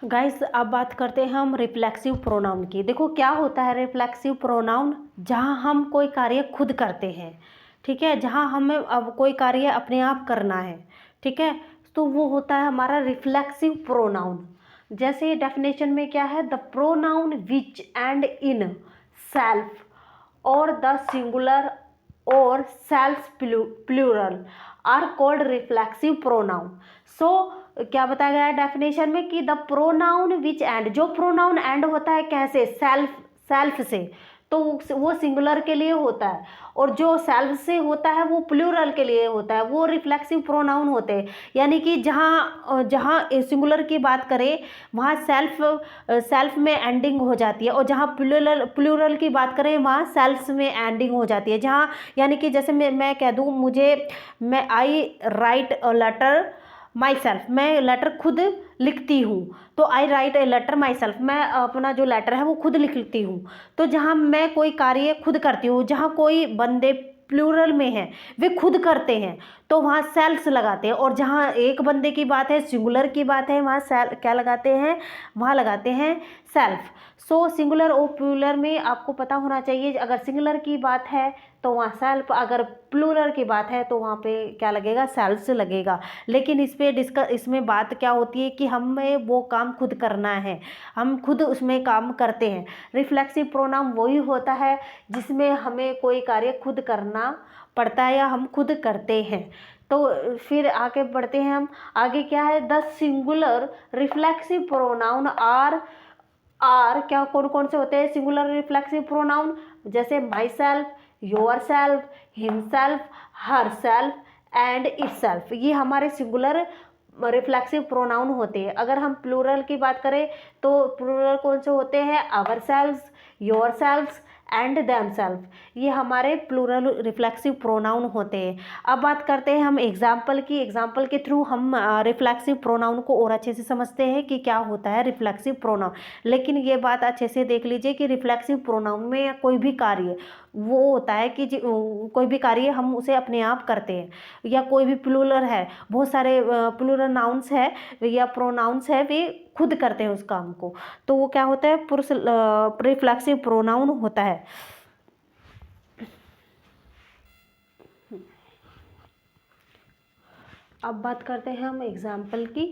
Guys अब बात करते हैं हम रिफ्लेक्सिव प्रोनाउन की। देखो क्या होता है रिफ्लेक्सिव प्रोनाउन, जहाँ हम कोई कार्य खुद करते हैं, ठीक है, जहाँ हमें अब कोई कार्य अपने आप करना है, ठीक है, तो वो होता है हमारा रिफ्लेक्सिव प्रोनाउन। जैसे डेफिनेशन में क्या है, the pronoun which end in self और द सिंगुलर और self plural are called reflexive pronoun. So क्या बताया गया है डेफिनेशन में कि द प्रोनाउन विच एंड, जो प्रोनाउन एंड होता है कैसे, सेल्फ से, तो वो सिंगुलर के लिए होता है, और जो सेल्फ से होता है वो प्लूरल के लिए होता है, वो रिफ्लेक्सिव प्रोनाउन होते हैं। यानी कि जहाँ जहाँ सिंगुलर की बात करें वहाँ सेल्फ में एंडिंग हो जाती है, और जहाँ प्लूरल की बात करें वहाँ सेल्फ में एंडिंग हो जाती है। जहाँ यानी कि जैसे मैं कह दूँ, मैं I write a letter myself, मैं लेटर खुद लिखती हूँ, तो I write a letter myself, मैं अपना जो लेटर है वो खुद लिखती हूँ। तो जहाँ मैं कोई कार्य खुद करती हूँ, जहाँ कोई बंदे प्लूरल में हैं वे खुद करते हैं, तो वहाँ सेल्फ लगाते हैं, और जहाँ एक बंदे की बात है, सिंगुलर की बात है, वहाँ क्या लगाते हैं, वहाँ लगाते हैं सेल्फ। सो सिंगुलर और प्लूरल में आपको पता होना चाहिए, अगर सिंगुलर की बात है तो वहाँ सेल्फ, अगर प्लूरल की बात है तो वहाँ पे क्या लगेगा, सेल्फ लगेगा। लेकिन इसमें बात क्या होती है कि हमें वो काम खुद करना है, हम खुद उसमें काम करते हैं। रिफ्लेक्सिव प्रोनाउन वही होता है जिसमें हमें कोई कार्य खुद करना पड़ता है या हम खुद करते हैं। तो फिर आगे बढ़ते हैं हम, आगे क्या है, the singular reflexive pronoun are क्या, कौन कौन से होते हैं सिंगुलर रिफ्लेक्सिव प्रोनाउन, जैसे my self, your self, himself, her self and itself, ये हमारे सिंगुलर रिफ्लेक्सिव प्रोनाउन होते हैं। अगर हम प्लूरल की बात करें तो प्लूरल कौन से होते हैं, ourselves, yourselves and themselves, ये हमारे प्लूरल रिफ्लेक्सिव प्रोनाउन होते हैं। अब बात करते हैं हम एग्जाम्पल की। एग्जाम्पल के थ्रू हम रिफ्लेक्सिव प्रोनाउन को और अच्छे से समझते हैं कि क्या होता है रिफ्लेक्सिव प्रोनाउन। लेकिन ये बात अच्छे से देख लीजिए कि रिफ्लेक्सिव प्रोनाउन में कोई भी कार्य वो होता है कि कोई भी कार्य हम उसे अपने आप करते हैं, या कोई भी प्लूरल है, बहुत सारे प्लूरल नाउन्स है या प्रोनाउंस है, वे खुद करते हैं उस काम को, तो वो क्या होता है, पुरुष रिफ्लेक्सिव प्रोनाउन होता है। अब बात करते हैं हम एग्जाम्पल की,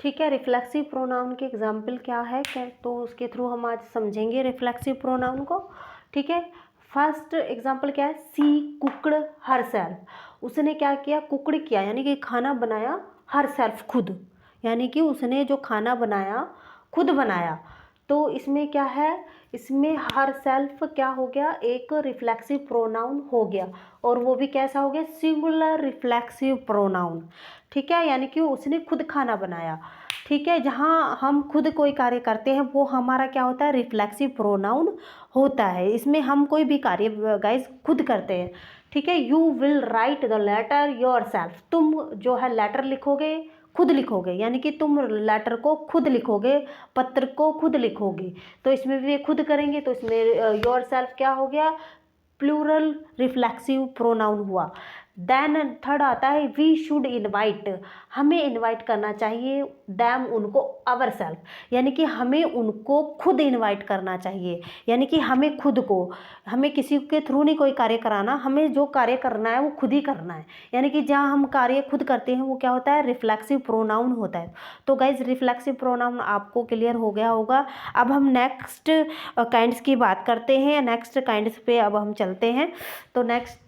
ठीक है। रिफ्लेक्सिव प्रोनाउन के एग्जाम्पल क्या है, क्या तो उसके थ्रू हम आज समझेंगे रिफ्लेक्सिव प्रोनाउन को, ठीक है। फर्स्ट एग्जाम्पल क्या है, सी कुकड़ हर सेल्फ, उसने क्या किया, कुकड़ किया यानी कि खाना बनाया, हर सेल्फ खुद, यानी कि उसने जो खाना बनाया खुद बनाया। तो इसमें क्या है, इसमें हर सेल्फ क्या हो गया, एक रिफ्लेक्सिव प्रोनाउन हो गया, और वो भी कैसा हो गया, सिंगुलर रिफ्लेक्सिव प्रोनाउन, ठीक है, यानी कि उसने खुद खाना बनाया, ठीक है। जहाँ हम खुद कोई कार्य करते हैं वो हमारा क्या होता है, रिफ्लेक्सिव प्रोनाउन होता है। इसमें हम कोई भी कार्य गाइस खुद करते हैं, ठीक है। You will write the letter yourself, तुम जो है लेटर लिखोगे, खुद लिखोगे, यानी कि तुम लेटर को खुद लिखोगे, पत्र को खुद लिखोगे, तो इसमें भी खुद करेंगे, तो इसमें योर सेल्फ क्या हो गया, प्लूरल रिफ्लेक्सिव प्रोनाउन हुआ। देन थर्ड आता है वी शुड इनवाइट, हमें इनवाइट करना चाहिए, दैम उनको, अवर सेल्फ, यानी कि हमें उनको खुद इनवाइट करना चाहिए, यानी कि हमें खुद को, हमें किसी के थ्रू नहीं कोई कार्य कराना, हमें जो कार्य करना है वो खुद ही करना है, यानी कि जहाँ हम कार्य खुद करते हैं वो क्या होता है, रिफ्लेक्सिव प्रोनाउन होता है। तो गाइज रिफ्लेक्सिव प्रोनाउन आपको क्लियर हो गया होगा। अब हम नेक्स्ट काइंड्स की बात करते हैं, नेक्स्ट काइंड्स पे अब हम चलते हैं। तो नेक्स्ट